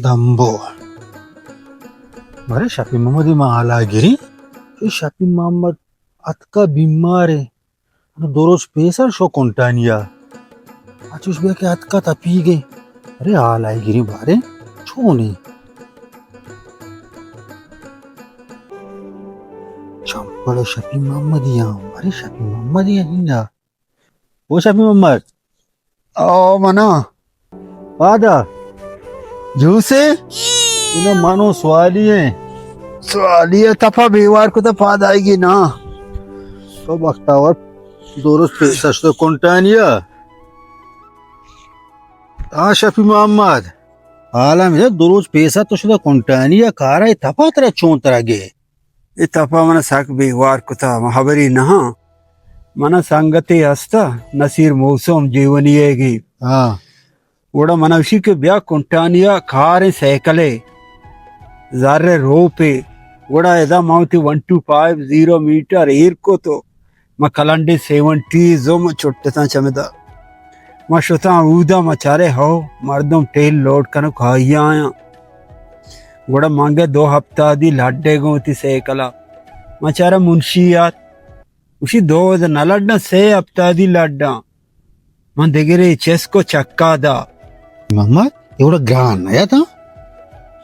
Dambo. Bare Shafi Muhammad Mahalagiri. Shafi Muhammad atka बीमार है. दो रोज पैसा शो कोंटानिया. आज उस बे के अतका तपी गए. अरे हालागिरी बारे छोने. चंपड़ शफी मोहम्मद यहाँ. अरे शफी मोहम्मद यहाँ. वो शफी मोहम्मद. ओ मना. वादा. जूसे. इन्हें मानो सवाली है. सवाली है तफा बेवार को तो फाद आएगी ना. तो बख्तावर दो रोज पैसा शो कोंटानिया. शफी मोहम्मद हाला में दो रोज पैसा तो शुदा कोंटानिया कारा है तपा तरह चों तरह गे ये तपा मन साक बेवार कुता महाबरी नहा मन संगति हस्ता नसीर मौसम जीवनीयेगी हाँ वड़ा मन उसी के ब्याह कोंटानिया कारे सैकले ज़ारे रोपे वड़ा यदा माउती 1250 मीटर एयर को तो म कलंडे 70 जो म छोटे चमेदा मशुता ऊदा मचारे हो मर्दम टेल लोड कन खाइया आया गुड़ा मांगे 2 हफ्ता दी लाडे गोती से कला मचारा मुंशियात उसी 2 नलड्डा से हफ्ता दी लाडा मन देगरे चेस को चक्का दा मोहम्मद एवढा ग्रान आया था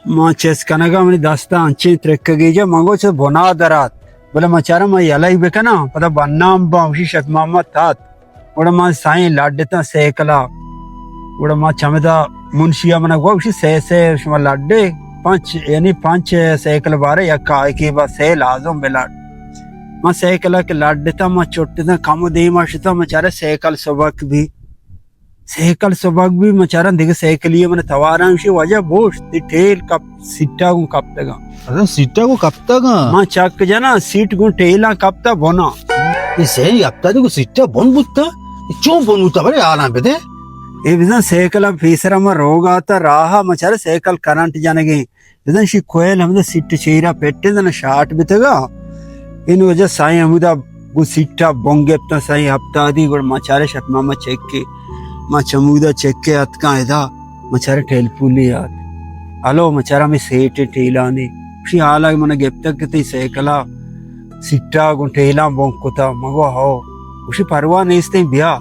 मां चेस कनगा मनी दास्ता अंचे ट्रेक गेजा मंगो से बोना दरात बोले मचारा मैं यलाई बेकना पता बन्नाम बा उसी शफ मोहम्मद तात उड़ा मां साईं लाड्डेता सेकला उड़ा मां चमेदा मुंशिया मना गो उसी से शुमा लाड्डे 5 सेकल बारे या काय के बा से लाजम बेलाड मां सेकला के लाड्डेता मां छोटेता कम दे माशिता मचारा सेकल सबक भी मचारा देख सेकलिए मने तवारा उसी वजह बोश ती ठेल कप सिट्टा गु कपतगा अरे सीटा को कब तक मां चक जना सीट गु ठेला कपता बोना इसे हफ्ता को सीटा बन बुत्ता क्यों बनूता बरे आना बेटे ये बिजन सेकल फीसरा में रोग आता राहा मचारे सेकल करंट जानेगे बिजन शी कोयल हमने सिट चीरा पेट्टे जन शाट बितगा इन वजह साई हमुदा गु सिट्टा बोंगे अपना साई हफ्ता दी गुड़ मचारे शटमा में चेक के मा चमुदा चेक के अतका एदा मचारे ठेल पुली याद अलो मचारा में सेट ठेलाने शी हालाग मन गेप्तक ते सेकला सिट्टा गुंठेला बोंकुता मगो हो उसी परवा नेस्ते ब्या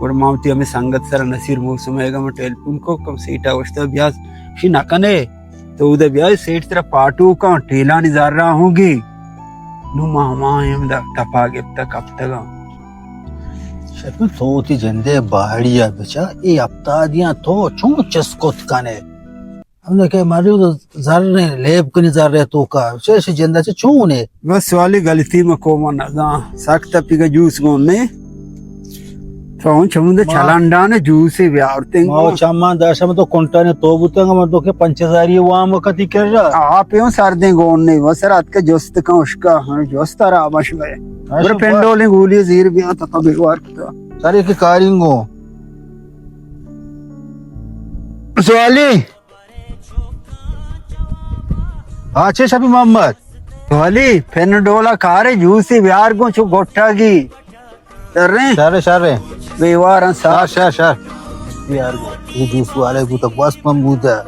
और मावती हमें संगत सर नसीर मौसम है गम टेलीफोन को कम सीटा वस्ता ब्या शी नकने तो उधर ब्या सेट तेरा पाटू का ठेला नहीं जा रहा होगी नु मामा हम दा टपा गेप्तक अब तक शफी थोती जंदे बाहरिया बेचा ये हफ्ता दिया तो चों चस्कोत काने हमने कहा मारियो तो जार ने लेब कनी जार रहे तो का से जिंदा से छू ने बस वाली गलती में को मन ना सख्त पिका जूस गोने तो चमुंदे चलांडा ने जूस ही व्यारते माओ चामा दाशा में तो कोंटा ने तो बुतंगा मर दो के 5000 ये वाम कति कर रहा आप यो सर्दे गोने वो सर आज के जोस्त का उसका जोस्ता रा मश में और पेंडोले गोली जीर भी आता तो बेवार था सारे के कारिंगो सवाली अच्छे शफी मोहम्मद वाली पेनडोला खारे जूसी बिहार को छु गोट्टागी शारे बेवार शार यार ये जूस वाले को तो बस ममबूत है